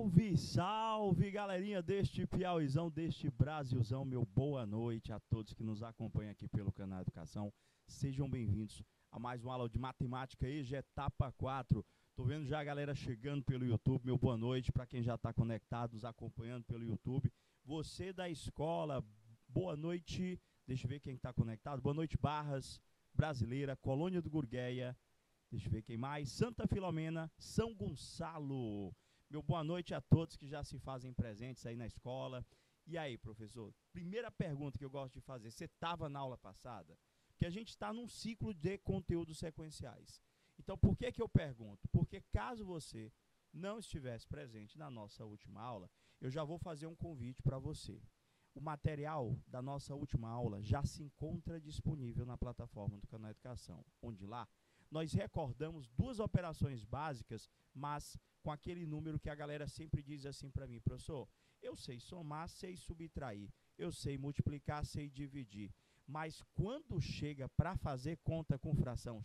Salve, salve, galerinha deste Piauizão, deste Brasilzão. Meu boa noite a todos que nos acompanham aqui pelo canal Educação. Sejam bem-vindos a mais uma aula de matemática EJA etapa 4. Tô vendo já a galera chegando pelo YouTube. Meu boa noite para quem já está conectado, nos acompanhando pelo YouTube. Você da escola, boa noite. Deixa eu ver quem está conectado. Boa noite, Barras, Brasileira, Colônia do Gurgueia. Deixa eu ver quem mais. Santa Filomena, São Gonçalo. Meu boa noite a todos que já se fazem presentes aí na escola. E aí, professor? Primeira pergunta que eu gosto de fazer. Você estava na aula passada? Porque a gente está num ciclo de conteúdos sequenciais. Então, por que eu pergunto? Porque caso você não estivesse presente na nossa última aula, eu já vou fazer um convite para você. O material da nossa última aula já se encontra disponível na plataforma do Canal Educação, onde lá nós recordamos duas operações básicas, mas com aquele número que a galera sempre diz assim para mim: professor, eu sei somar, sei subtrair, eu sei multiplicar, sei dividir, mas quando chega para fazer conta com fração,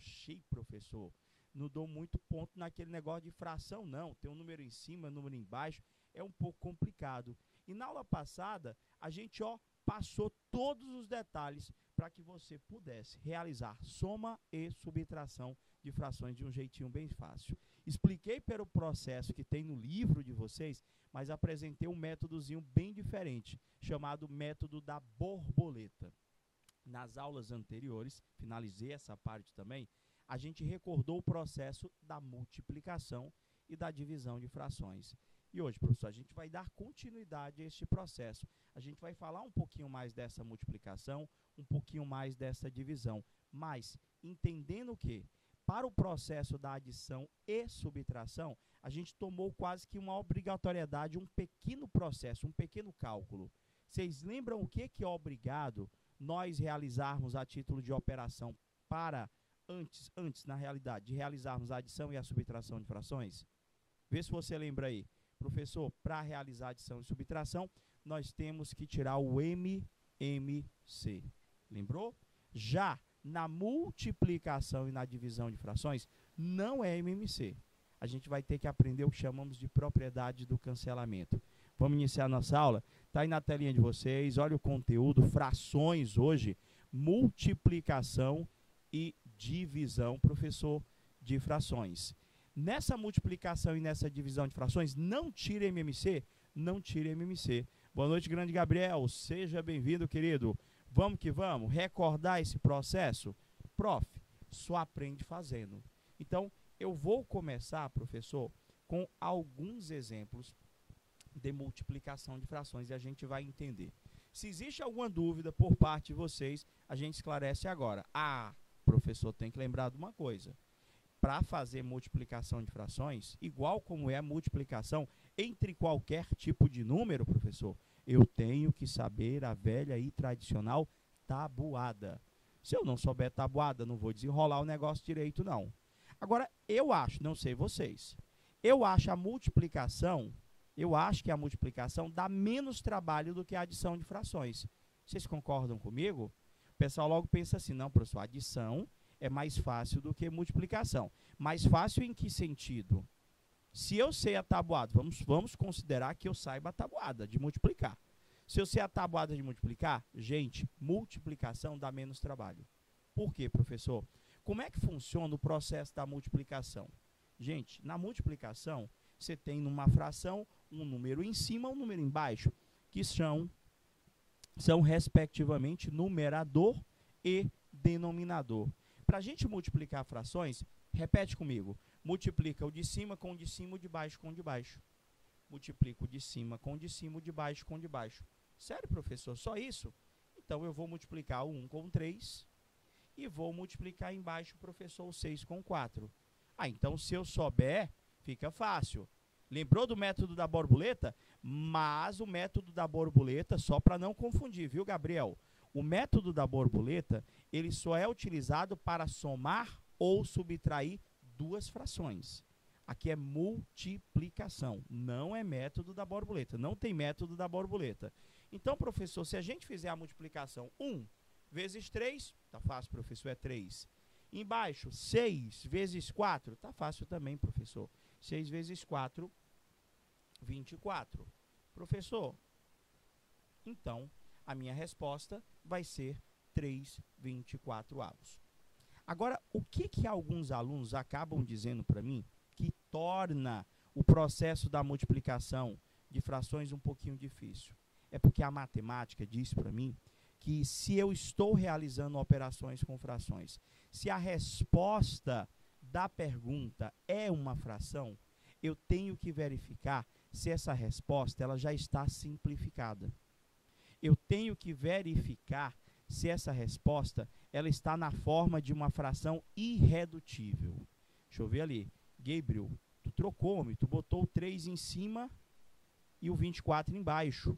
professor, não dou muito ponto naquele negócio de fração não, tem um número em cima, um número embaixo, é um pouco complicado. E na aula passada, a gente passou todos os detalhes para que você pudesse realizar soma e subtração de frações de um jeitinho bem fácil. Expliquei pelo processo que tem no livro de vocês, mas apresentei um métodozinho bem diferente, chamado método da borboleta. Nas aulas anteriores, finalizei essa parte também, a gente recordou o processo da multiplicação e da divisão de frações. E hoje, professor, a gente vai dar continuidade a este processo. A gente vai falar um pouquinho mais dessa multiplicação, um pouquinho mais dessa divisão, mas entendendo que, para o processo da adição e subtração, a gente tomou quase que uma obrigatoriedade, um pequeno processo, um pequeno cálculo. Vocês lembram o que é obrigado nós realizarmos a título de operação para, antes, na realidade, de realizarmos a adição e a subtração de frações? Vê se você lembra aí. Professor, para realizar adição e subtração, nós temos que tirar o MMC. Lembrou? Já na multiplicação e na divisão de frações, não é MMC. A gente vai ter que aprender o que chamamos de propriedade do cancelamento. Vamos iniciar a nossa aula? Está aí na telinha de vocês, olha o conteúdo, frações hoje, multiplicação e divisão, professor, de frações. Nessa multiplicação e nessa divisão de frações, não tire MMC, não tire MMC. Boa noite, grande Gabriel, seja bem-vindo, querido. Vamos que vamos, recordar esse processo? Prof, só aprende fazendo. Então, eu vou começar, professor, com alguns exemplos de multiplicação de frações e a gente vai entender. Se existe alguma dúvida por parte de vocês, a gente esclarece agora. Professor, tem que lembrar de uma coisa. Para fazer multiplicação de frações, igual como é a multiplicação entre qualquer tipo de número, professor, eu tenho que saber a velha e tradicional tabuada. Se eu não souber tabuada, não vou desenrolar o negócio direito, não. Agora, eu acho, não sei vocês, eu acho que a multiplicação dá menos trabalho do que a adição de frações. Vocês concordam comigo? O pessoal logo pensa assim, não, professor, adição é mais fácil do que multiplicação. Mais fácil em que sentido? Se eu sei a tabuada, vamos considerar que eu saiba a tabuada de multiplicar. Se eu sei a tabuada de multiplicar, gente, multiplicação dá menos trabalho. Por quê, professor? Como é que funciona o processo da multiplicação? Gente, na multiplicação, você tem numa fração um número em cima e um número embaixo, que são respectivamente numerador e denominador. Para a gente multiplicar frações, repete comigo, multiplica o de cima com o de cima, o de baixo com o de baixo. Multiplica o de cima com o de cima, o de baixo com o de baixo. Sério, professor, só isso? Então, eu vou multiplicar o 1 com o 3 e vou multiplicar embaixo, professor, o 6 com o 4. Então, se eu souber, fica fácil. Lembrou do método da borboleta? Mas o método da borboleta, só para não confundir, viu, Gabriel? O método da borboleta, ele só é utilizado para somar ou subtrair duas frações. Aqui é multiplicação, não é método da borboleta, não tem método da borboleta. Então, professor, se a gente fizer a multiplicação 1 vezes 3, tá fácil, professor, é 3. Embaixo, 6 vezes 4, tá fácil também, professor. 6 vezes 4 24. Professor, então a minha resposta vai ser 3/24avos. Agora, o que alguns alunos acabam dizendo para mim que torna o processo da multiplicação de frações um pouquinho difícil? É porque a matemática diz para mim que se eu estou realizando operações com frações, se a resposta da pergunta é uma fração, eu tenho que verificar se essa resposta ela já está simplificada. Eu tenho que verificar se essa resposta ela está na forma de uma fração irredutível. Deixa eu ver ali. Gabriel, tu trocou, homem. Tu botou o 3 em cima e o 24 embaixo.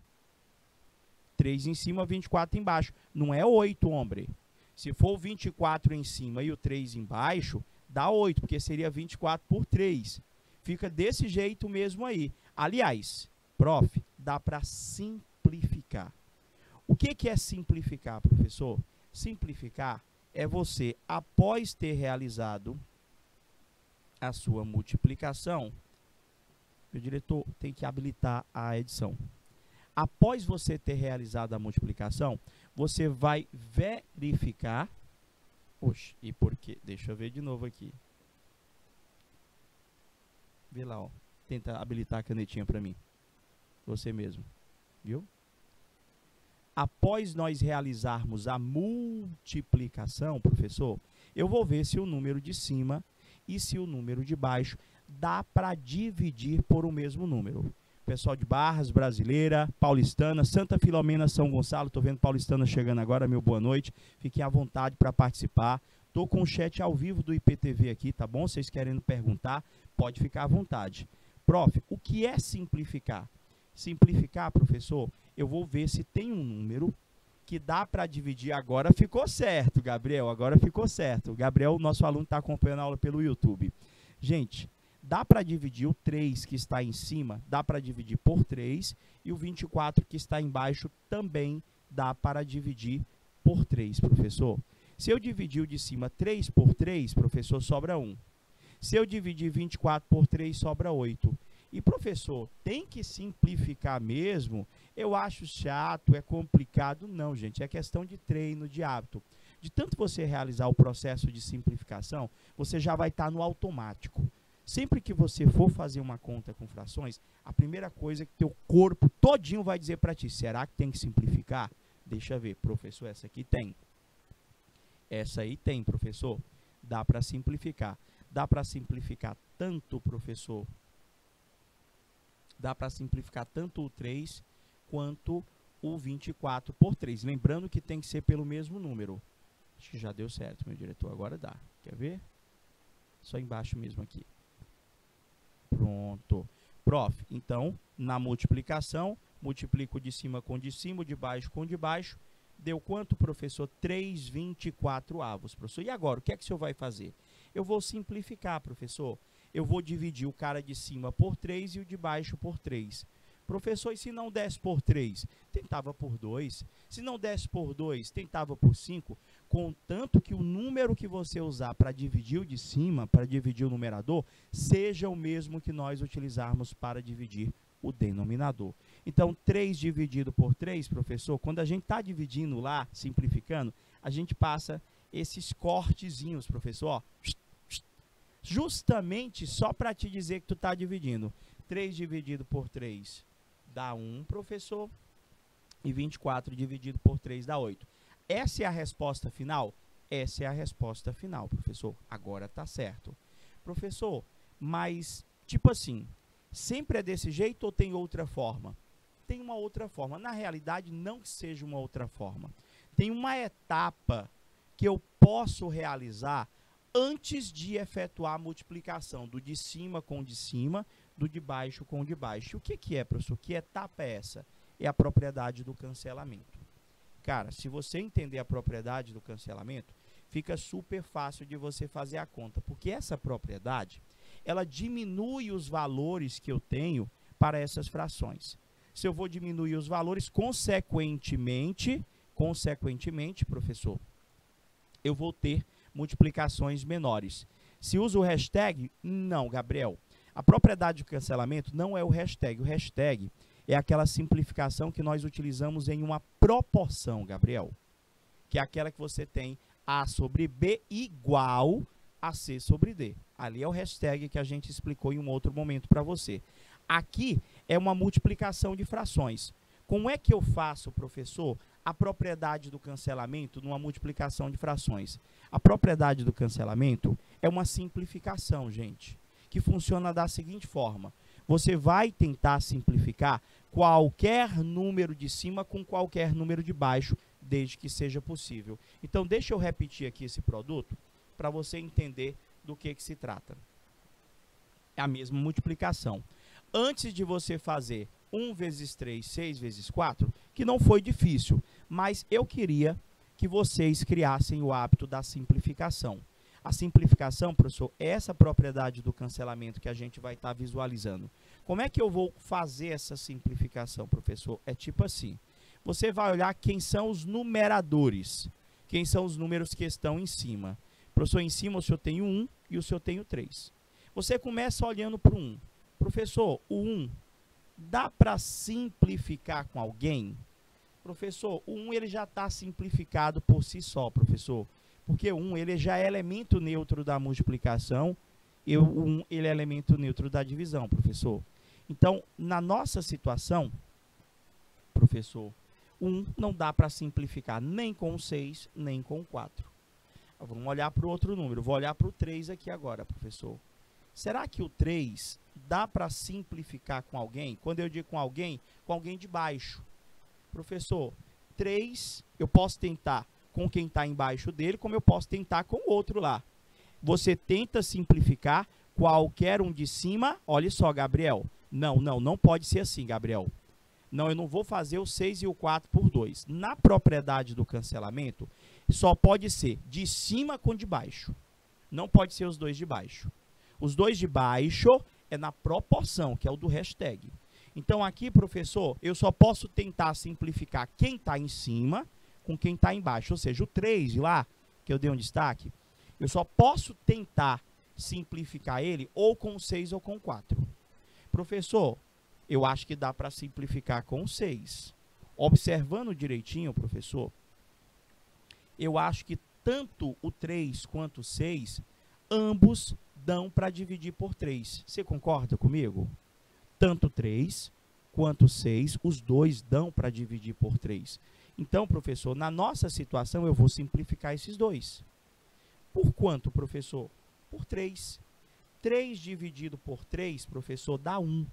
3 em cima, 24 embaixo. Não é 8, homem. Se for o 24 em cima e o 3 embaixo, dá 8, porque seria 24 por 3. Fica desse jeito mesmo aí. Aliás, prof, dá para simplificar. O que é simplificar, professor? Simplificar é você, após ter realizado a sua multiplicação, meu diretor tem que habilitar a edição. Após você ter realizado a multiplicação, você vai verificar. Oxe, e por quê? Deixa eu ver de novo aqui. Vê lá, ó. Tenta habilitar a canetinha para mim. Você mesmo. Viu? Após nós realizarmos a multiplicação, professor, eu vou ver se o número de cima e se o número de baixo dá para dividir por o mesmo número. Pessoal de Barras, Brasileira, Paulistana, Santa Filomena, São Gonçalo, estou vendo Paulistana chegando agora, meu boa noite. Fiquem à vontade para participar. Estou com o chat ao vivo do IPTV aqui, tá bom? Vocês querendo perguntar, pode ficar à vontade. Prof, o que é simplificar? Simplificar, professor, eu vou ver se tem um número que dá para dividir. Agora ficou certo, Gabriel, agora ficou certo. O Gabriel, nosso aluno, está acompanhando a aula pelo YouTube. Gente, dá para dividir o 3 que está em cima, dá para dividir por 3, e o 24 que está embaixo também dá para dividir por 3, professor. Se eu dividir o de cima 3 por 3, professor, sobra 1. Se eu dividir 24 por 3, sobra 8. E, professor, tem que simplificar mesmo? Eu acho chato, é complicado. Não, gente, é questão de treino, de hábito. De tanto você realizar o processo de simplificação, você já vai estar no automático. Sempre que você for fazer uma conta com frações, a primeira coisa que teu corpo todinho vai dizer para ti, será que tem que simplificar? Deixa eu ver, professor, essa aqui tem. Essa aí tem, professor. Dá para simplificar. Dá para simplificar tanto, professor, dá para simplificar tanto o 3 quanto o 24 por 3. Lembrando que tem que ser pelo mesmo número. Acho que já deu certo, meu diretor. Agora dá. Quer ver? Só embaixo mesmo aqui. Pronto. Prof, então, na multiplicação, multiplico de cima com de cima, de baixo com de baixo. Deu quanto, professor? 3/24avos, professor. E agora, o que é que o senhor vai fazer? Eu vou simplificar, professor. Eu vou dividir o cara de cima por 3 e o de baixo por 3. Professor, e se não desse por 3? Tentava por 2. Se não desse por 2, tentava por 5. Contanto que o número que você usar para dividir o de cima, para dividir o numerador, seja o mesmo que nós utilizarmos para dividir o denominador. Então, 3 dividido por 3, professor, quando a gente está dividindo lá, simplificando, a gente passa esses cortezinhos, professor, ó, justamente só para te dizer que tu está dividindo. 3 dividido por 3 dá 1, professor, e 24 dividido por 3 dá 8. Essa é a resposta final? Essa é a resposta final, professor. Agora está certo. Professor, mas, tipo assim, sempre é desse jeito ou tem outra forma? Tem uma outra forma. Na realidade, não que seja uma outra forma. Tem uma etapa que eu posso realizar antes de efetuar a multiplicação do de cima com o de cima, do de baixo com o de baixo. O que é, professor? Que etapa é essa? É a propriedade do cancelamento. Cara, se você entender a propriedade do cancelamento, fica super fácil de você fazer a conta, porque essa propriedade, ela diminui os valores que eu tenho para essas frações. Se eu vou diminuir os valores, consequentemente, professor, eu vou ter multiplicações menores. Se usa o hashtag? Não, Gabriel. A propriedade de cancelamento não é o hashtag. O hashtag é aquela simplificação que nós utilizamos em uma proporção, Gabriel, que é aquela que você tem A sobre B igual a C sobre D. Ali é o hashtag que a gente explicou em um outro momento para você. Aqui é uma multiplicação de frações. Como é que eu faço, professor, a propriedade do cancelamento numa multiplicação de frações? A propriedade do cancelamento é uma simplificação, gente, que funciona da seguinte forma. Você vai tentar simplificar qualquer número de cima com qualquer número de baixo, desde que seja possível. Então, deixa eu repetir aqui esse produto para você entender do que se trata. É a mesma multiplicação. Antes de você fazer 1 vezes 3, 6 vezes 4, que não foi difícil, mas eu queria que vocês criassem o hábito da simplificação. A simplificação, professor, é essa propriedade do cancelamento que a gente vai estar visualizando. Como é que eu vou fazer essa simplificação, professor? É tipo assim. Você vai olhar quem são os numeradores, quem são os números que estão em cima. Professor, em cima o senhor tem o 1 e o senhor tem o 3. Você começa olhando para o 1. Professor, o 1 dá para simplificar com alguém? Professor, o 1 ele já está simplificado por si só, professor. Porque o 1 ele já é elemento neutro da multiplicação e o 1 ele é elemento neutro da divisão, professor. Então, na nossa situação, professor, o 1 não dá para simplificar nem com o 6, nem com o 4. Vamos olhar para o outro número. Vou olhar para o 3 aqui agora, professor. Será que o 3 dá para simplificar com alguém? Quando eu digo com alguém de baixo. Professor, 3 eu posso tentar com quem está embaixo dele, como eu posso tentar com o outro lá. Você tenta simplificar qualquer um de cima. Olha só, Gabriel. Não pode ser assim, Gabriel. Não, eu não vou fazer o 6 e o 4 por 2. Na propriedade do cancelamento, só pode ser de cima com de baixo. Não pode ser os dois de baixo. Os dois de baixo é na proporção, que é o do hashtag. Então, aqui, professor, eu só posso tentar simplificar quem está em cima com quem está embaixo. Ou seja, o 3 lá, que eu dei um destaque, eu só posso tentar simplificar ele ou com o 6 ou com o 4. Professor, eu acho que dá para simplificar com o 6. Observando direitinho, professor, eu acho que tanto o 3 quanto o 6, ambos dão para dividir por 3. Você concorda comigo? Tanto 3 quanto 6, os dois dão para dividir por 3. Então, professor, na nossa situação, eu vou simplificar esses dois. Por quanto, professor? Por 3. 3 dividido por 3, professor, dá 1.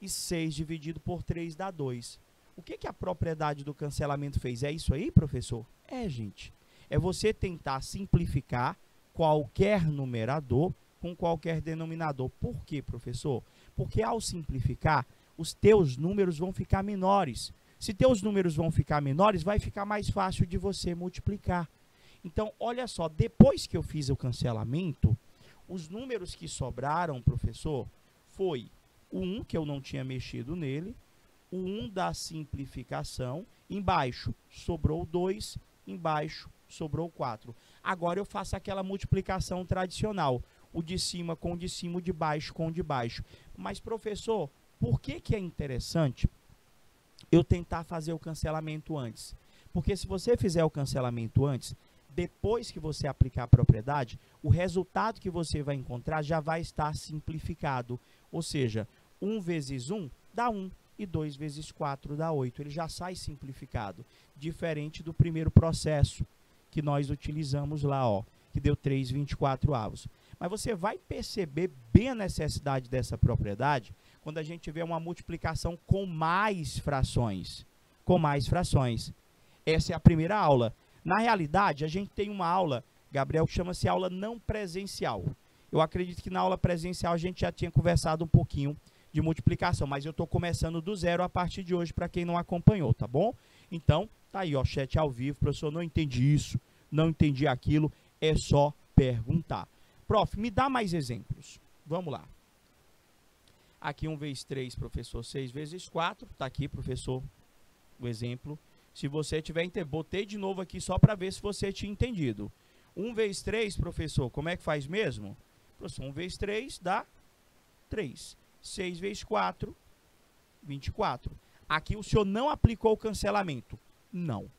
E 6 dividido por 3 dá 2. O que a propriedade do cancelamento fez? É isso aí, professor? É, gente. É você tentar simplificar qualquer numerador com qualquer denominador. Por quê, professor? Porque ao simplificar, os teus números vão ficar menores. Se teus números vão ficar menores, vai ficar mais fácil de você multiplicar. Então, olha só, depois que eu fiz o cancelamento, os números que sobraram, professor, foi o 1, que eu não tinha mexido nele, o 1 da simplificação, embaixo sobrou 2, embaixo sobrou 4. Agora eu faço aquela multiplicação tradicional, o de cima com o de cima, o de baixo com o de baixo. Mas, professor, por que é interessante eu tentar fazer o cancelamento antes? Porque se você fizer o cancelamento antes, depois que você aplicar a propriedade, o resultado que você vai encontrar já vai estar simplificado. Ou seja, 1 vezes 1 dá 1 e 2 vezes 4 dá 8. Ele já sai simplificado, diferente do primeiro processo que nós utilizamos lá, ó, que deu 3/24. Mas você vai perceber bem a necessidade dessa propriedade quando a gente tiver uma multiplicação com mais frações. Com mais frações. Essa é a primeira aula. Na realidade, a gente tem uma aula, Gabriel, que chama-se aula não presencial. Eu acredito que na aula presencial a gente já tinha conversado um pouquinho de multiplicação, mas eu estou começando do zero a partir de hoje para quem não acompanhou, tá bom? Então, tá aí, ó, chat ao vivo, professor, não entendi isso, não entendi aquilo, é só perguntar. Prof, me dá mais exemplos. Vamos lá. Aqui 1 vezes 3, professor, 6 vezes 4, tá aqui, professor, o exemplo. Se você tiver entendido, botei de novo aqui só para ver se você tinha entendido. 1 vezes 3, professor, como é que faz mesmo? Professor, 1 vezes 3 dá 3. 6 vezes 4, 24. Aqui o senhor não aplicou o cancelamento? Não.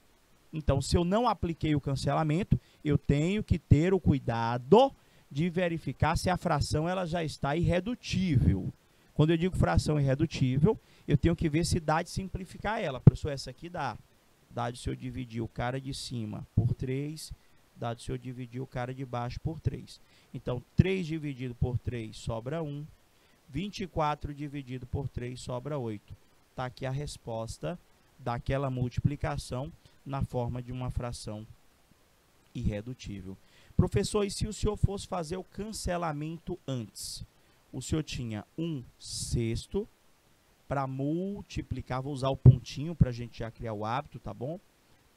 Então, se eu não apliquei o cancelamento, eu tenho que ter o cuidado de verificar se a fração ela já está irredutível. Quando eu digo fração irredutível, eu tenho que ver se dá de simplificar ela. Professor, essa aqui dá. Dá de se eu dividir o cara de cima por 3, dá de se eu dividir o cara de baixo por 3. Então, 3 dividido por 3 sobra 1. 24 dividido por 3 sobra 8. Está aqui a resposta daquela multiplicação na forma de uma fração irredutível. Professor, e se o senhor fosse fazer o cancelamento antes? O senhor tinha 1/6 para multiplicar, vou usar o pontinho para a gente já criar o hábito, tá bom?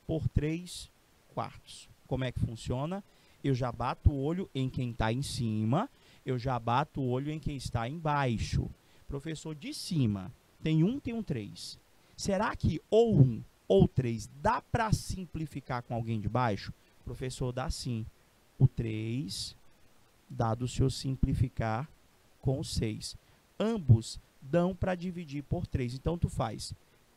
Por 3/4. Como é que funciona? Eu já bato o olho em quem está em cima, eu já bato o olho em quem está embaixo. Professor, de cima, tem 1, tem um 3. Será que ou 1 ou 3 dá para simplificar com alguém de baixo? Professor, dá sim. O 3, dado se eu simplificar com o 6. Ambos dão para dividir por 3. Então, tu faz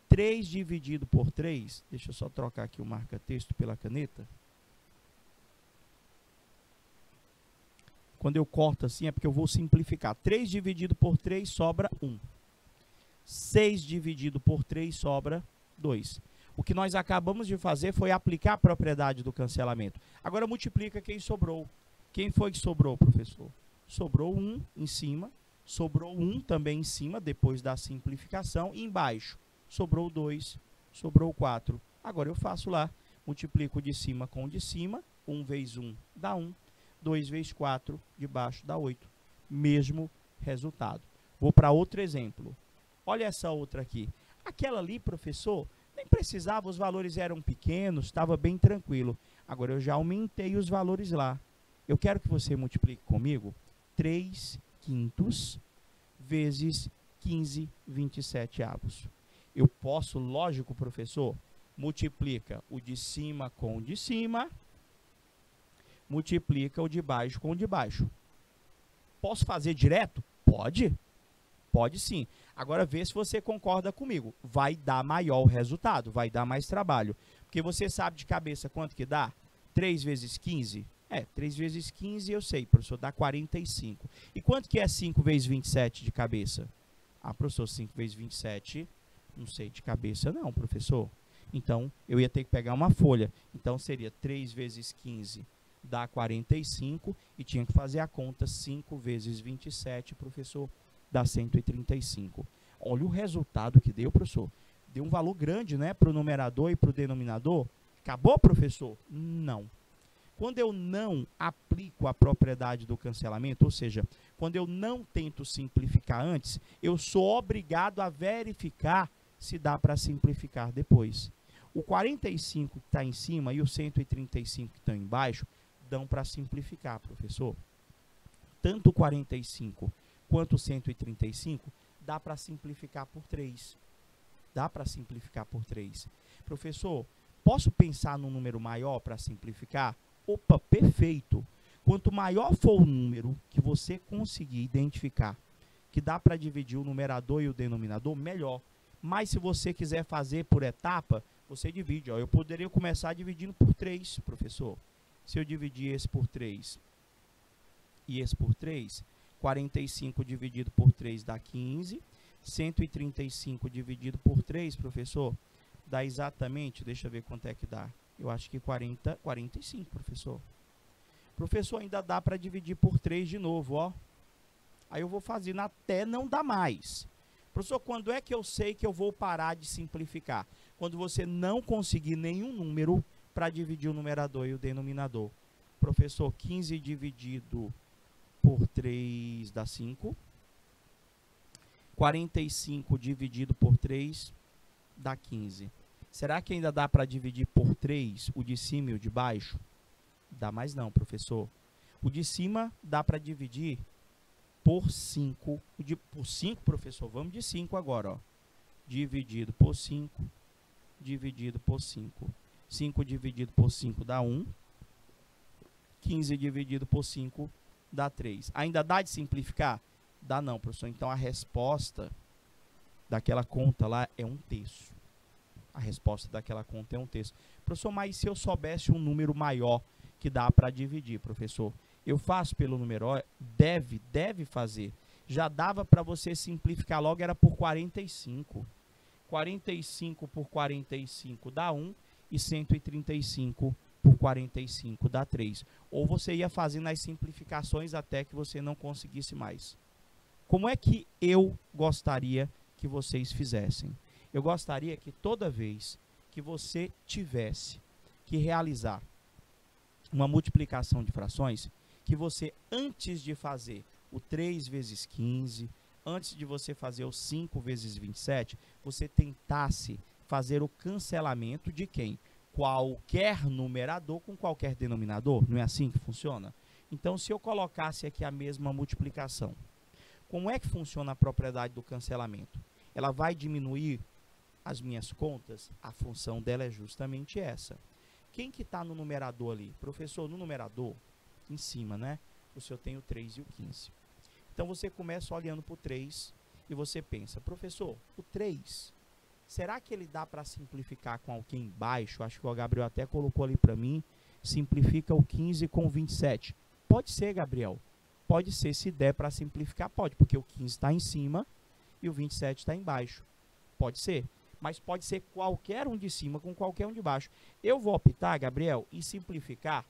3 dividido por 3. Deixa eu só trocar aqui o marca-texto pela caneta. Quando eu corto assim, é porque eu vou simplificar. 3 dividido por 3 sobra 1. 6 dividido por 3 sobra 2. O que nós acabamos de fazer foi aplicar a propriedade do cancelamento. Agora multiplica quem sobrou. Quem foi que sobrou, professor? Sobrou 1 em cima, sobrou 1 também em cima, depois da simplificação, e embaixo sobrou 2, sobrou 4. Agora eu faço lá, multiplico de cima com o de cima, 1 vezes 1 dá 1, 2 vezes 4 de baixo dá 8. Mesmo resultado. Vou para outro exemplo. Olha essa outra aqui. Aquela ali, professor, nem precisava, os valores eram pequenos, estava bem tranquilo. Agora eu já aumentei os valores lá. Eu quero que você multiplique comigo 3/5 vezes 15/27. Eu posso, lógico, professor, multiplica o de cima com o de cima, multiplica o de baixo com o de baixo. Posso fazer direto? Pode. Pode sim. Agora vê se você concorda comigo. Vai dar maior o resultado, vai dar mais trabalho. Porque você sabe de cabeça quanto que dá? 3 vezes 15? 3 vezes 15 eu sei, professor, dá 45. E quanto que é 5 vezes 27 de cabeça? Ah, professor, 5 vezes 27, não sei de cabeça não, professor. Então, eu ia ter que pegar uma folha. Então, seria 3 vezes 15 dá 45 e tinha que fazer a conta 5 vezes 27, professor, dá 135. Olha o resultado que deu, professor. Deu um valor grande, né, para o numerador e para o denominador. Acabou, professor? Não. Quando eu não aplico a propriedade do cancelamento, ou seja, quando eu não tento simplificar antes, eu sou obrigado a verificar se dá para simplificar depois. O 45 que está em cima e o 135 que estão embaixo dão para simplificar, professor. Tanto o 45 quanto o 135 dá para simplificar por 3. Dá para simplificar por 3. Professor, posso pensar num número maior para simplificar? Opa, perfeito. Quanto maior for o número que você conseguir identificar que dá para dividir o numerador e o denominador, melhor. Mas se você quiser fazer por etapa, você divide. Ó. Eu poderia começar dividindo por 3, professor. Se eu dividir esse por 3 e esse por 3, 45 dividido por 3 dá 15. 135 dividido por 3, professor, dá exatamente, deixa eu ver quanto é que dá. Eu acho que 45, professor. Professor, ainda dá para dividir por 3 de novo, ó. Aí eu vou fazendo até não dar mais. Professor, quando é que eu sei que eu vou parar de simplificar? Quando você não conseguir nenhum número para dividir o numerador e o denominador. Professor, 15 dividido por 3 dá 5. 45 dividido por 3 dá 15. Será que ainda dá para dividir por 3 o de cima e o de baixo? Dá mais não, professor. O de cima dá para dividir por 5. Por 5, professor, vamos de 5 agora. Ó. Dividido por 5, dividido por 5. 5 dividido por 5 dá 1. 15 dividido por 5 dá 3. Ainda dá de simplificar? Dá não, professor. Então a resposta daquela conta lá é 1/3. A resposta daquela conta é 1/3. Professor, mas se eu soubesse um número maior que dá para dividir, professor, eu faço pelo número? Deve fazer. Já dava para você simplificar logo, era por 45. 45 por 45 dá 1 e 135 por 45 dá 3. Ou você ia fazendo as simplificações até que você não conseguisse mais. Como é que eu gostaria que vocês fizessem? Eu gostaria que toda vez que você tivesse que realizar uma multiplicação de frações, que você, antes de fazer o 3 vezes 15, antes de você fazer o 5 vezes 27, você tentasse fazer o cancelamento de quem? Qualquer numerador com qualquer denominador. Não é assim que funciona? Então, se eu colocasse aqui a mesma multiplicação, como é que funciona a propriedade do cancelamento? Ela vai diminuir as minhas contas? A função dela é justamente essa. Quem que está no numerador ali? Professor, no numerador, em cima, né? O senhor tem o 3 e o 15. Então, você começa olhando para o 3 e você pensa, professor, o 3, será que ele dá para simplificar com alguém embaixo? Acho que o Gabriel até colocou ali para mim, simplifica o 15 com o 27. Pode ser, Gabriel. Pode ser, se der para simplificar, pode, porque o 15 está em cima e o 27 está embaixo. Pode ser, mas pode ser qualquer um de cima com qualquer um de baixo. Eu vou optar, Gabriel, em simplificar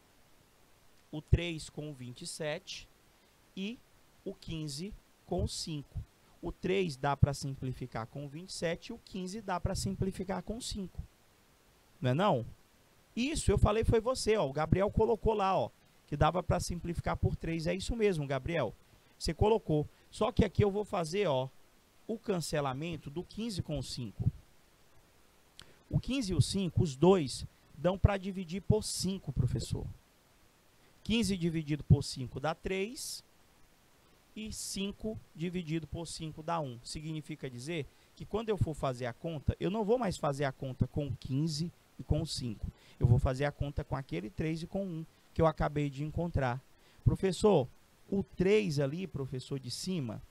o 3 com o 27 e o 15 com o 5. O 3 dá para simplificar com o 27 e o 15 dá para simplificar com o 5. Não é não? Isso, eu falei, foi você, ó. O Gabriel colocou lá, ó, que dava para simplificar por 3. É isso mesmo, Gabriel. Você colocou. Só que aqui eu vou fazer, ó, o cancelamento do 15 com o 5. O 15 e o 5, os dois, dão para dividir por 5, professor. 15 dividido por 5 dá 3. E 5 dividido por 5 dá 1. Significa dizer que quando eu for fazer a conta, eu não vou mais fazer a conta com o 15 e com o 5. Eu vou fazer a conta com aquele 3 e com 1 que eu acabei de encontrar. Professor, o 3 ali, professor, de cima,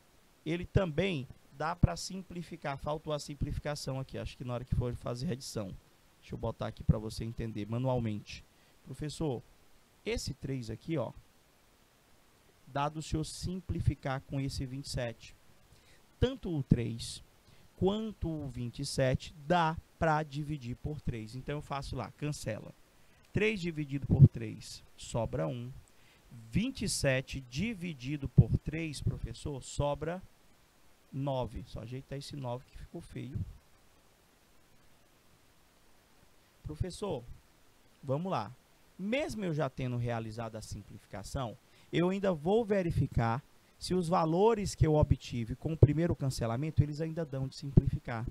ele também dá para simplificar. Faltou a simplificação aqui, acho que na hora que for fazer a adição. Deixa eu botar aqui para você entender manualmente. Professor, esse 3 aqui, ó, dado se eu simplificar com esse 27. Tanto o 3 quanto o 27 dá para dividir por 3. Então, eu faço lá, cancela. 3 dividido por 3 sobra 1. 27 dividido por 3, professor, sobra 9. Só ajeitar esse 9 que ficou feio. Professor, vamos lá. Mesmo eu já tendo realizado a simplificação, eu ainda vou verificar se os valores que eu obtive com o primeiro cancelamento, eles ainda dão de simplificar.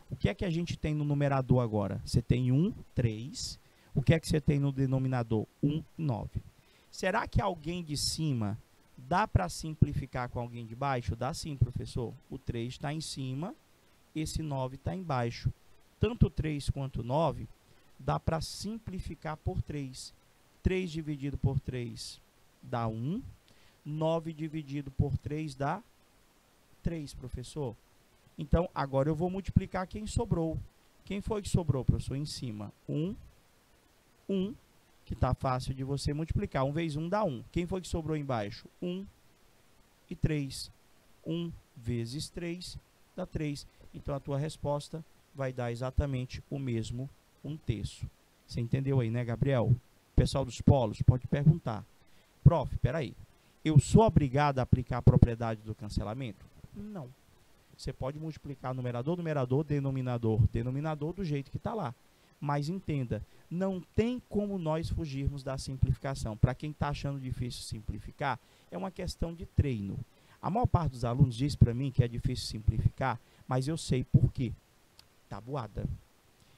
O que é que a gente tem no numerador agora? Você tem 1, 3. O que é que você tem no denominador? 1, 9. Será que alguém de cima dá para simplificar com alguém de baixo? Dá sim, professor. O 3 está em cima, esse 9 está embaixo. Tanto o 3 quanto o 9 dá para simplificar por 3. 3 dividido por 3 dá 1. 9 dividido por 3 dá 3, professor. Então, agora eu vou multiplicar quem sobrou. Quem foi que sobrou, professor? Em cima, 1, 1, que está fácil de você multiplicar. 1 vezes 1 dá 1. Quem foi que sobrou embaixo? 1 e 3. 1 vezes 3 dá 3. Então, a tua resposta vai dar exatamente o mesmo 1/3. Você entendeu aí, né, Gabriel? Pessoal dos polos, pode perguntar. Prof, peraí, eu sou obrigado a aplicar a propriedade do cancelamento? Não. Você pode multiplicar numerador, numerador, denominador, denominador do jeito que está lá. Mas entenda, não tem como nós fugirmos da simplificação. Para quem está achando difícil simplificar, é uma questão de treino. A maior parte dos alunos diz para mim que é difícil simplificar, mas eu sei por quê. Tabuada.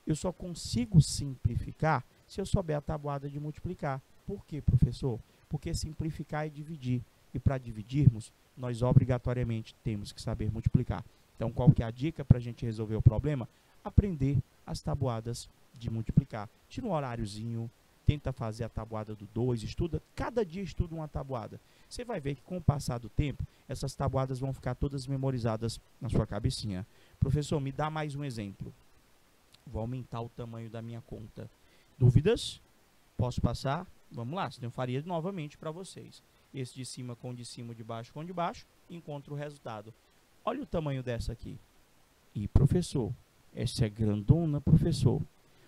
Eu só consigo simplificar se eu souber a tabuada de multiplicar. Por quê, professor? Porque simplificar é dividir. E para dividirmos, nós obrigatoriamente temos que saber multiplicar. Então, qual que é a dica para a gente resolver o problema? Aprender as tabuadas de multiplicar. Tira um horáriozinho, tenta fazer a tabuada do 2, estuda, cada dia estuda uma tabuada. Você vai ver que com o passar do tempo, essas tabuadas vão ficar todas memorizadas na sua cabecinha. Professor, me dá mais um exemplo. Vou aumentar o tamanho da minha conta. Dúvidas? Posso passar? Vamos lá, senão eu faria novamente para vocês. Esse de cima com o de cima, o de baixo com o de baixo, encontro o resultado. Olha o tamanho dessa aqui. E, professor, essa é grandona, professor.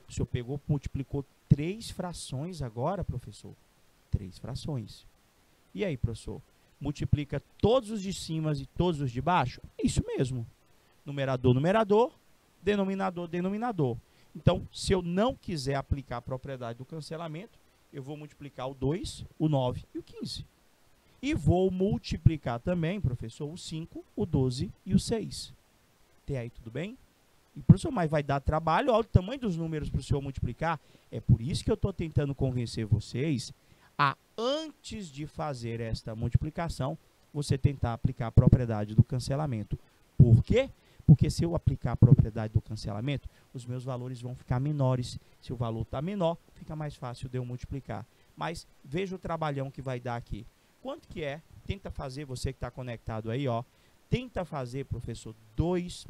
O senhor pegou, multiplicou 3 frações agora, professor? 3 frações. E aí, professor? Multiplica todos os de cima e todos os de baixo? É isso mesmo. Numerador, numerador, denominador, denominador. Então, se eu não quiser aplicar a propriedade do cancelamento, eu vou multiplicar o 2, o 9 e o 15. E vou multiplicar também, professor, o 5, o 12 e o 6. Até aí, tudo bem? E, professor, mas vai dar trabalho, olha o tamanho dos números para o senhor multiplicar. É por isso que eu estou tentando convencer vocês a, antes de fazer esta multiplicação, você tentar aplicar a propriedade do cancelamento. Por quê? Porque se eu aplicar a propriedade do cancelamento, os meus valores vão ficar menores. Se o valor está menor, fica mais fácil de eu multiplicar. Mas veja o trabalhão que vai dar aqui. Quanto que é? Tenta fazer, você que está conectado aí, ó. Tenta fazer, professor, 2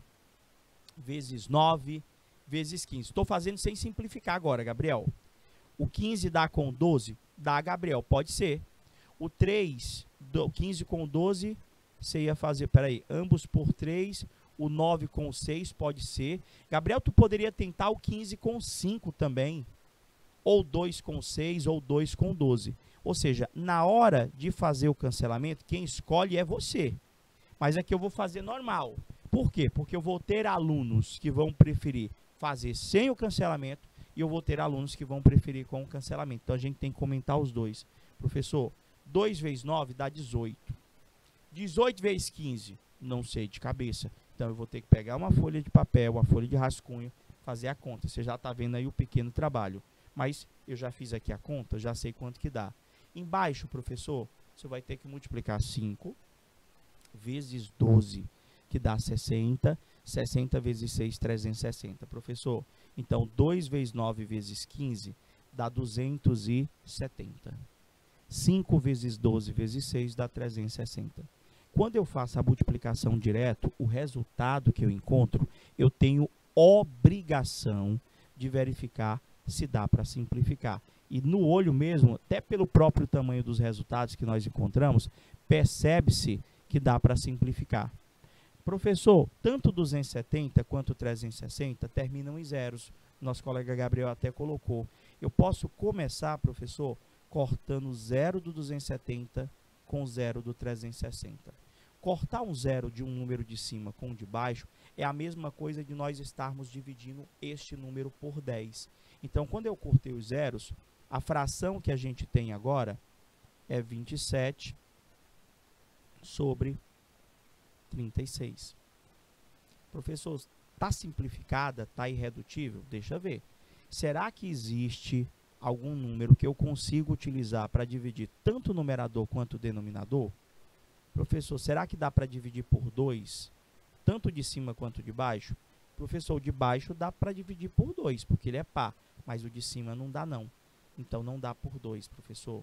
vezes 9 vezes 15. Estou fazendo sem simplificar agora, Gabriel. O 15 dá com 12? Dá, Gabriel, pode ser. O 3, 15 com 12, você ia fazer, peraí, ambos por 3, o 9 com 6 pode ser. Gabriel, tu poderia tentar o 15 com 5 também. Ou 2 com 6, ou 2 com 12. Ou seja, na hora de fazer o cancelamento, quem escolhe é você. Mas aqui eu vou fazer normal. Por quê? Porque eu vou ter alunos que vão preferir fazer sem o cancelamento e eu vou ter alunos que vão preferir com o cancelamento. Então, a gente tem que comentar os dois. Professor, 2 vezes 9 dá 18. 18 vezes 15, não sei de cabeça. Então, eu vou ter que pegar uma folha de papel, uma folha de rascunho, fazer a conta. Você já está vendo aí o pequeno trabalho. Mas eu já fiz aqui a conta, já sei quanto que dá. Embaixo, professor, você vai ter que multiplicar 5 vezes 12, que dá 60. 60 vezes 6, 360, professor. Então, 2 vezes 9 vezes 15 dá 270. 5 vezes 12 vezes 6 dá 360. Quando eu faço a multiplicação direto, o resultado que eu encontro, eu tenho obrigação de verificar se dá para simplificar. E no olho mesmo, até pelo próprio tamanho dos resultados que nós encontramos, percebe-se que dá para simplificar. Professor, tanto 270 quanto 360 terminam em zeros. Nosso colega Gabriel até colocou. Eu posso começar, professor, cortando 0 do 270 com 0 do 360. Cortar um zero de um número de cima com o de baixo é a mesma coisa de nós estarmos dividindo este número por 10. Então, quando eu cortei os zeros, a fração que a gente tem agora é 27 sobre 36. Professor, está simplificada? Está irredutível? Deixa eu ver. Será que existe algum número que eu consigo utilizar para dividir tanto o numerador quanto o denominador? Professor, será que dá para dividir por 2? Tanto de cima quanto de baixo? Professor, o de baixo dá para dividir por 2, porque ele é par, mas o de cima não dá não. Então, não dá por 2, professor.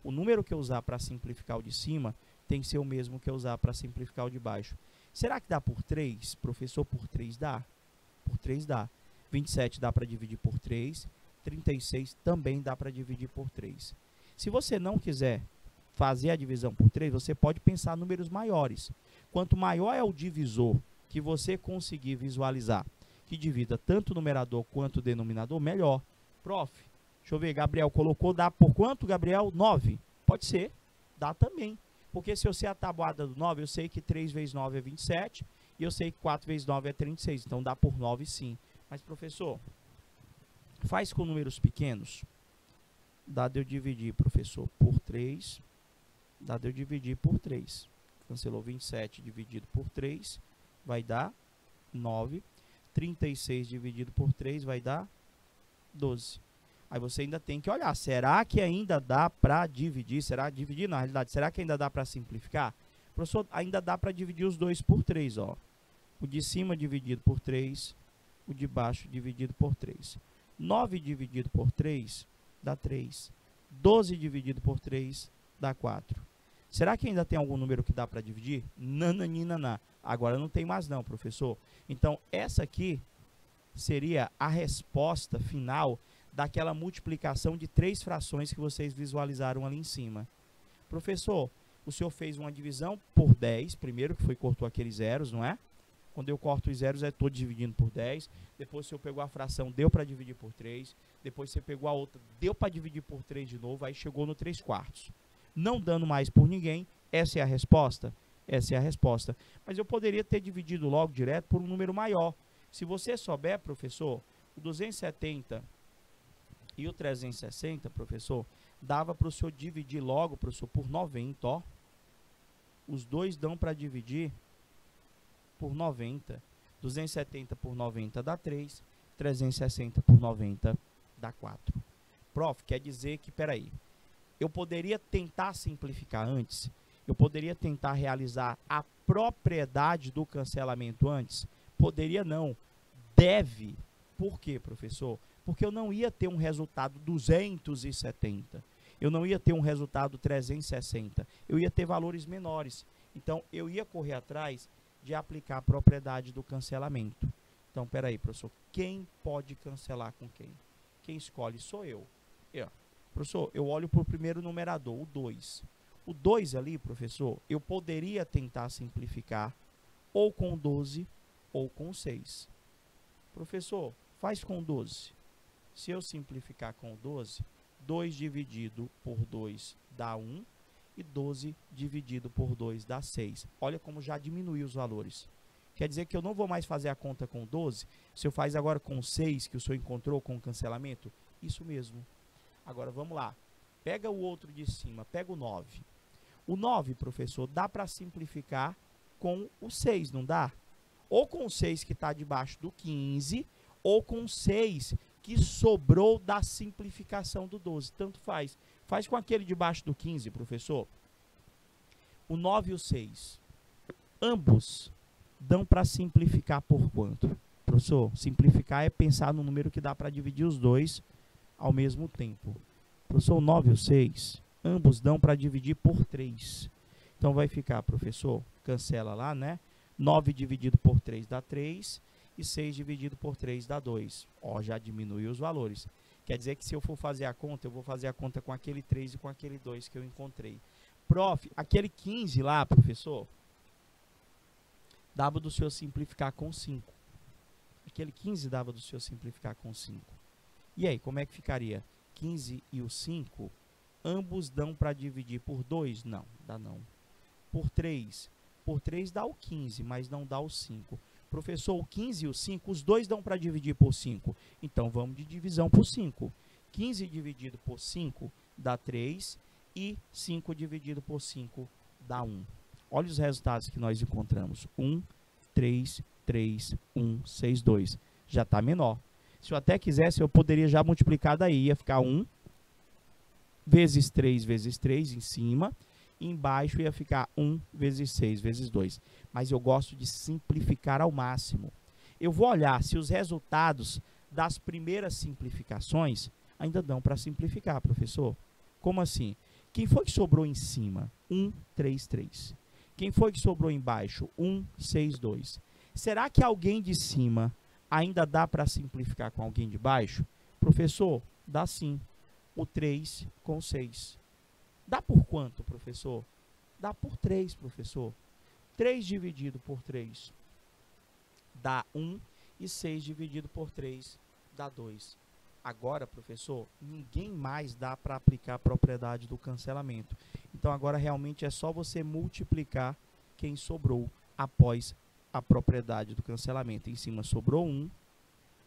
O número que eu usar para simplificar o de cima tem que ser o mesmo que eu usar para simplificar o de baixo. Será que dá por 3? Professor, por 3 dá? Por 3 dá. 27 dá para dividir por 3. 36 também dá para dividir por 3. Se você não quiser fazer a divisão por 3, você pode pensar em números maiores. Quanto maior é o divisor que você conseguir visualizar, que divida tanto o numerador quanto o denominador, melhor. Prof, deixa eu ver, Gabriel colocou, dá por quanto, Gabriel? 9. Pode ser, dá também. Porque se eu sei a tabuada do 9, eu sei que 3 vezes 9 é 27, e eu sei que 4 vezes 9 é 36, então dá por 9 sim. Mas, professor, faz com números pequenos. Dá de eu dividir, professor, por 3, dá de eu dividir por 3. Cancelou 27 dividido por 3, vai dar 9. 36 dividido por 3 vai dar 12. Aí você ainda tem que olhar, será que ainda dá para dividir? Será dividir na realidade? Será que ainda dá para simplificar? Professor, ainda dá para dividir os dois por 3, ó. O de cima dividido por 3, o de baixo dividido por 3. 9 dividido por 3 dá 3. 12 dividido por 3 dá 4. Será que ainda tem algum número que dá para dividir? Nananina. Agora não tem mais não, professor. Então, essa aqui seria a resposta final daquela multiplicação de 3 frações que vocês visualizaram ali em cima. Professor, o senhor fez uma divisão por 10, primeiro que foi cortou aqueles zeros, não é? Quando eu corto os zeros, estou dividindo por 10. Depois, o senhor pegou a fração, deu para dividir por 3. Depois, você pegou a outra, deu para dividir por 3 de novo, aí chegou no 3/4. Não dando mais por ninguém, essa é a resposta? Essa é a resposta. Mas eu poderia ter dividido logo direto por um número maior. Se você souber, professor, o 270 e o 360, professor, dava para o senhor dividir logo, professor, por 90, ó. Os dois dão para dividir por 90. 270 por 90 dá 3. 360 por 90 dá 4. Prof, quer dizer que, peraí, eu poderia tentar simplificar antes? Eu poderia tentar realizar a propriedade do cancelamento antes? Poderia não. Deve. Por quê, professor? Porque eu não ia ter um resultado 270. Eu não ia ter um resultado 360. Eu ia ter valores menores. Então, eu ia correr atrás de aplicar a propriedade do cancelamento. Então, peraí, professor, quem pode cancelar com quem? Quem escolhe sou eu. Professor, eu olho para o primeiro numerador, o 2. O 2 ali, professor, eu poderia tentar simplificar ou com 12 ou com 6. Professor, faz com 12. Se eu simplificar com 12, 2 dividido por 2 dá 1 e 12 dividido por 2 dá 6. Olha como já diminuiu os valores. Quer dizer que eu não vou mais fazer a conta com 12, se eu faz agora com 6, que o senhor encontrou com o cancelamento? Isso mesmo. Agora, vamos lá. Pega o outro de cima, pega o 9. O 9, professor, dá para simplificar com o 6, não dá? Ou com o 6 que está debaixo do 15, ou com o 6 que sobrou da simplificação do 12. Tanto faz. Faz com aquele debaixo do 15, professor. O 9 e o 6. Ambos dão para simplificar por quanto? Professor, simplificar é pensar no número que dá para dividir os dois ao mesmo tempo. Professor, o 9 e o 6, ambos dão para dividir por 3. Então, vai ficar, professor, cancela lá, né? 9 dividido por 3 dá 3 e 6 dividido por 3 dá 2. Ó, já diminuiu os valores. Quer dizer que se eu for fazer a conta, eu vou fazer a conta com aquele 3 e com aquele 2 que eu encontrei. Prof, aquele 15 lá, professor, dava do senhor simplificar com 5. Aquele 15 dava do senhor simplificar com 5. E aí, como é que ficaria? 15 e o 5, ambos dão para dividir por 2? Não, dá não. Por 3? Por 3 dá o 15, mas não dá o 5. Professor, o 15 e o 5, os dois dão para dividir por 5. Então, vamos de divisão por 5. 15 dividido por 5 dá 3 e 5 dividido por 5 dá 1. Olha os resultados que nós encontramos. 1, 3, 3, 1, 6, 2. Já está menor. Se eu até quisesse, eu poderia já multiplicar daí. Ia ficar 1 vezes 3 vezes 3 em cima. E embaixo ia ficar 1 vezes 6 vezes 2. Mas eu gosto de simplificar ao máximo. Eu vou olhar se os resultados das primeiras simplificações ainda dão para simplificar, professor. Como assim? Quem foi que sobrou em cima? 1, 3, 3. Quem foi que sobrou embaixo? 1, 6, 2. Será que alguém de cima ainda dá para simplificar com alguém de baixo? Professor, dá sim. O 3 com 6. Dá por quanto, professor? Dá por 3, professor. 3 dividido por 3 dá 1 e 6 dividido por 3 dá 2. Agora, professor, ninguém mais dá para aplicar a propriedade do cancelamento. Então, agora realmente é só você multiplicar quem sobrou após a propriedade do cancelamento. Em cima sobrou 1,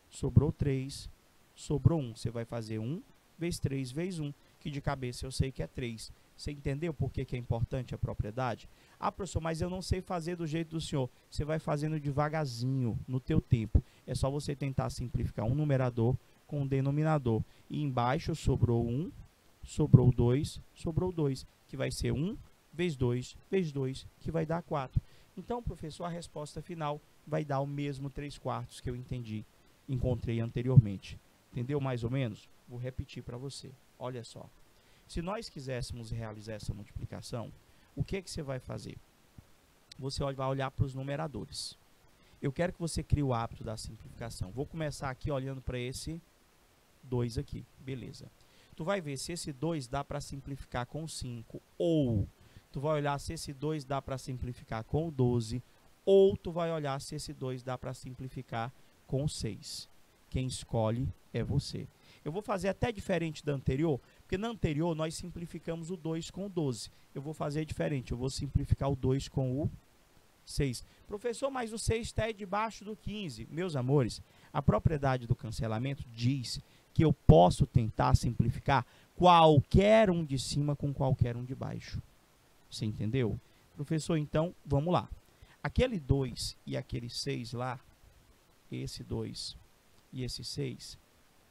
sobrou 3, sobrou 1. Você vai fazer 1 vezes 3 vezes 1, que de cabeça eu sei que é 3. Você entendeu por que é importante a propriedade? Ah, professor, mas eu não sei fazer do jeito do senhor. Você vai fazendo devagarzinho, no teu tempo. É só você tentar simplificar um numerador com um denominador. E embaixo sobrou 1, sobrou 2, que vai ser 1 vezes 2, vezes 2, que vai dar 4. Então, professor, a resposta final vai dar o mesmo 3/4 que eu encontrei anteriormente. Entendeu mais ou menos? Vou repetir para você. Olha só. Se nós quiséssemos realizar essa multiplicação, o que você vai fazer? Você vai olhar para os numeradores. Eu quero que você crie o hábito da simplificação. Vou começar aqui olhando para esse 2 aqui. Beleza. Tu vai ver se esse 2 dá para simplificar com 5, ou tu vai olhar se esse 2 dá para simplificar com 12, ou tu vai olhar se esse 2 dá para simplificar com 6. Quem escolhe é você. Eu vou fazer até diferente da anterior, porque na anterior nós simplificamos o 2 com o 12. Eu vou fazer diferente, eu vou simplificar o 2 com o 6. Professor, mas o 6 está debaixo do 15. Meus amores, a propriedade do cancelamento diz que eu posso tentar simplificar qualquer um de cima com qualquer um de baixo. Você entendeu? Professor, então, vamos lá. Aquele 2 e aquele 6 lá, esse 2 e esse 6,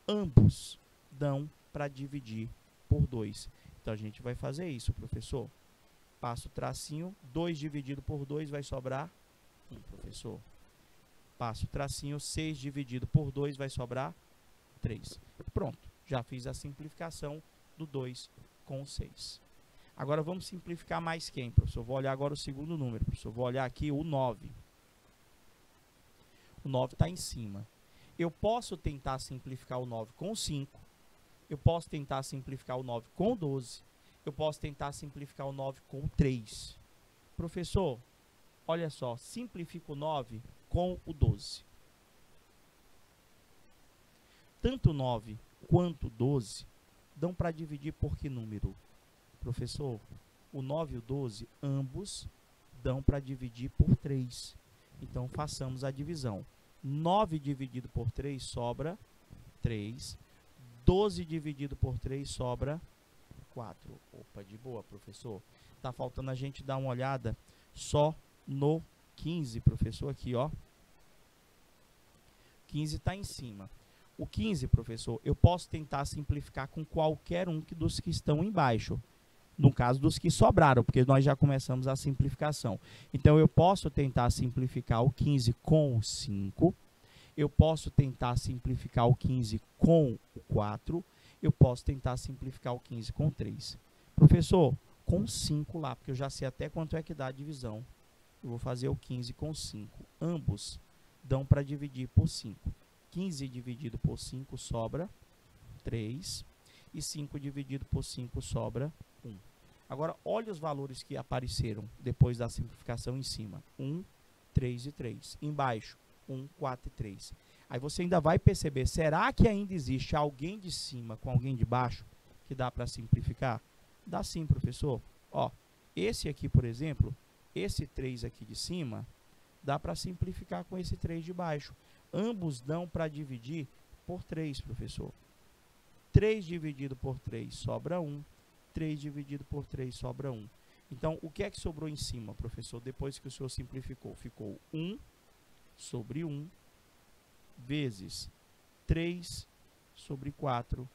ambos dão para dividir por 2. Então, a gente vai fazer isso, professor. Passo o tracinho, 2 dividido por 2 vai sobrar 1, professor. Passo o tracinho, 6 dividido por 2 vai sobrar 3. Pronto, já fiz a simplificação do 2 com o 6. Agora vamos simplificar mais quem, professor? Vou olhar agora o segundo número, professor. Vou olhar aqui o 9. O 9 está em cima. Eu posso tentar simplificar o 9 com 5. Eu posso tentar simplificar o 9 com 12. Eu posso tentar simplificar o 9 com 3. Professor, olha só, simplifico o 9 com o 12. Tanto 9 quanto 12 dão para dividir por que número? Professor, o 9 e o 12, ambos dão para dividir por 3. Então, façamos a divisão. 9 dividido por 3 sobra 3. 12 dividido por 3 sobra 4. Opa, de boa, professor. Tá faltando a gente dar uma olhada só no 15, professor, aqui, ó. 15 está em cima. O 15, professor, eu posso tentar simplificar com qualquer um dos que estão embaixo. No caso dos que sobraram, porque nós já começamos a simplificação. Então, eu posso tentar simplificar o 15 com o 5. Eu posso tentar simplificar o 15 com o 4. Eu posso tentar simplificar o 15 com 3. Professor, com 5 lá, porque eu já sei até quanto é que dá a divisão. Eu vou fazer o 15 com 5. Ambos dão para dividir por 5. 15 dividido por 5 sobra 3. E 5 dividido por 5 sobra 1. Agora, olha os valores que apareceram depois da simplificação em cima. 1, 3 e 3. Embaixo, 1, 4 e 3. Aí você ainda vai perceber, será que ainda existe alguém de cima com alguém de baixo que dá para simplificar? Dá sim, professor. Ó, esse aqui, por exemplo, esse 3 aqui de cima, dá para simplificar com esse 3 de baixo. Ambos dão para dividir por 3, professor. 3 dividido por 3 sobra 1. 3 dividido por 3 sobra 1. Então, o que é que sobrou em cima, professor? Depois que o senhor simplificou, ficou 1 sobre 1 vezes 3 sobre 4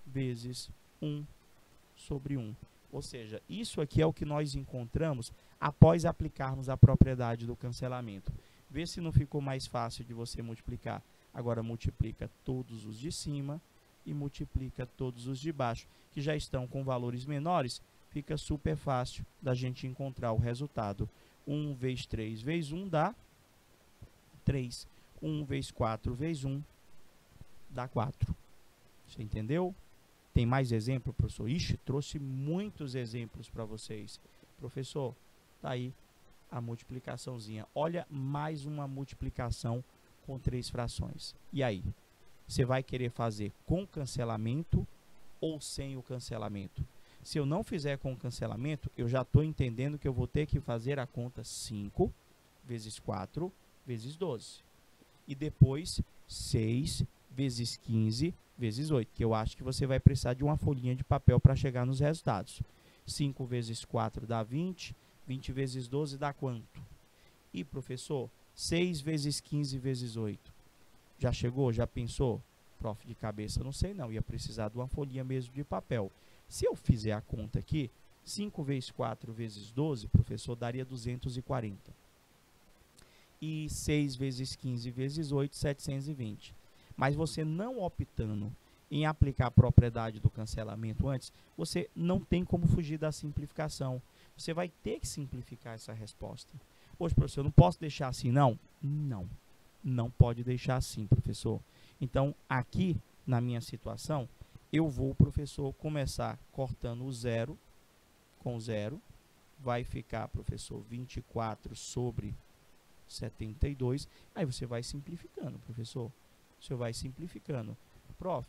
vezes 1 sobre 1. Ou seja, isso aqui é o que nós encontramos após aplicarmos a propriedade do cancelamento. Vê se não ficou mais fácil de você multiplicar. Agora, multiplica todos os de cima e multiplica todos os de baixo, que já estão com valores menores, fica super fácil da gente encontrar o resultado. 1 vezes 3 vezes 1 dá 3. 1 vezes 4 vezes 1 dá 4. Você entendeu? Tem mais exemplo, professor? Ixi, trouxe muitos exemplos para vocês. Professor, tá aí a multiplicaçãozinha. Olha, mais uma multiplicação com 3 frações. E aí? Você vai querer fazer com cancelamento ou sem o cancelamento? Se eu não fizer com cancelamento, eu já estou entendendo que eu vou ter que fazer a conta 5 vezes 4 vezes 12. E depois 6 vezes 15 vezes 8, que eu acho que você vai precisar de uma folhinha de papel para chegar nos resultados. 5 vezes 4 dá 20, 20 vezes 12 dá quanto? E, professor, 6 vezes 15 vezes 8. Já chegou? Já pensou? Prof, de cabeça, não sei não. Ia precisar de uma folhinha mesmo de papel. Se eu fizer a conta aqui, 5 vezes 4 vezes 12, professor, daria 240. E 6 vezes 15 vezes 8, 720. Mas você não optando em aplicar a propriedade do cancelamento antes, você não tem como fugir da simplificação. Você vai ter que simplificar essa resposta. Poxa, professor, eu não posso deixar assim, não? Não, não pode deixar assim, professor. Então, aqui, na minha situação, eu vou, professor, começar cortando o zero com zero. Vai ficar, professor, 24 sobre 72. Aí você vai simplificando, professor. Você vai simplificando. Prof,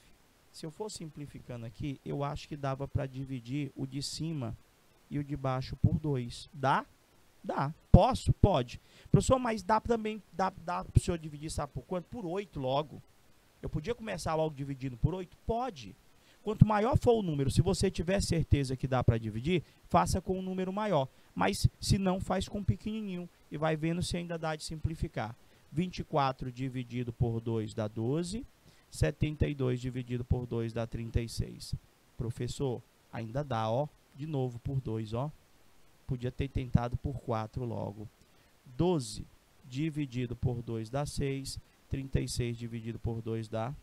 se eu for simplificando aqui, eu acho que dava para dividir o de cima e o de baixo por 2. Dá? Dá. Posso? Pode. Professor, mas dá também, dá para o senhor dividir, sabe por quanto? Por 8 logo. Eu podia começar logo dividindo por 8? Pode. Quanto maior for o número, se você tiver certeza que dá para dividir, faça com um número maior. Mas, se não, faz com um pequenininho e vai vendo se ainda dá de simplificar. 24 dividido por 2 dá 12. 72 dividido por 2 dá 36. Professor, ainda dá, ó. De novo por 2, ó. Podia ter tentado por 4 logo. 12 dividido por 2 dá 6. 36 dividido por 2 dá...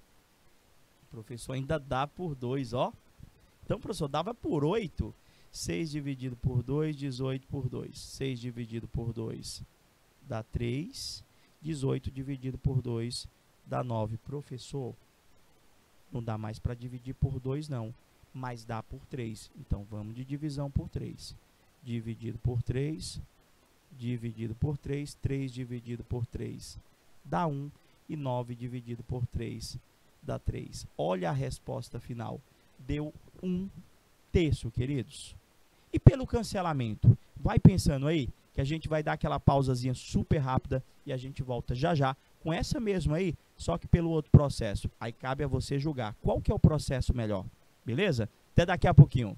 Professor, ainda dá por 2, ó. Então, professor, dava por 8. 6 dividido por 2, 18 por 2. 6 dividido por 2 dá 3. 18 dividido por 2 dá 9. Professor, não dá mais para dividir por 2, não. Mas dá por 3. Então, vamos de divisão por 3. Dividido por 3. Dividido por 3. 3 dividido por 3 dá 1. E 9 dividido por 3 dá 3. Olha a resposta final. Deu 1/3, queridos. E pelo cancelamento? Vai pensando aí, que a gente vai dar aquela pausazinha super rápida e a gente volta já já com essa mesma aí, só que pelo outro processo. Aí cabe a você julgar qual que é o processo melhor. Beleza? Até daqui a pouquinho.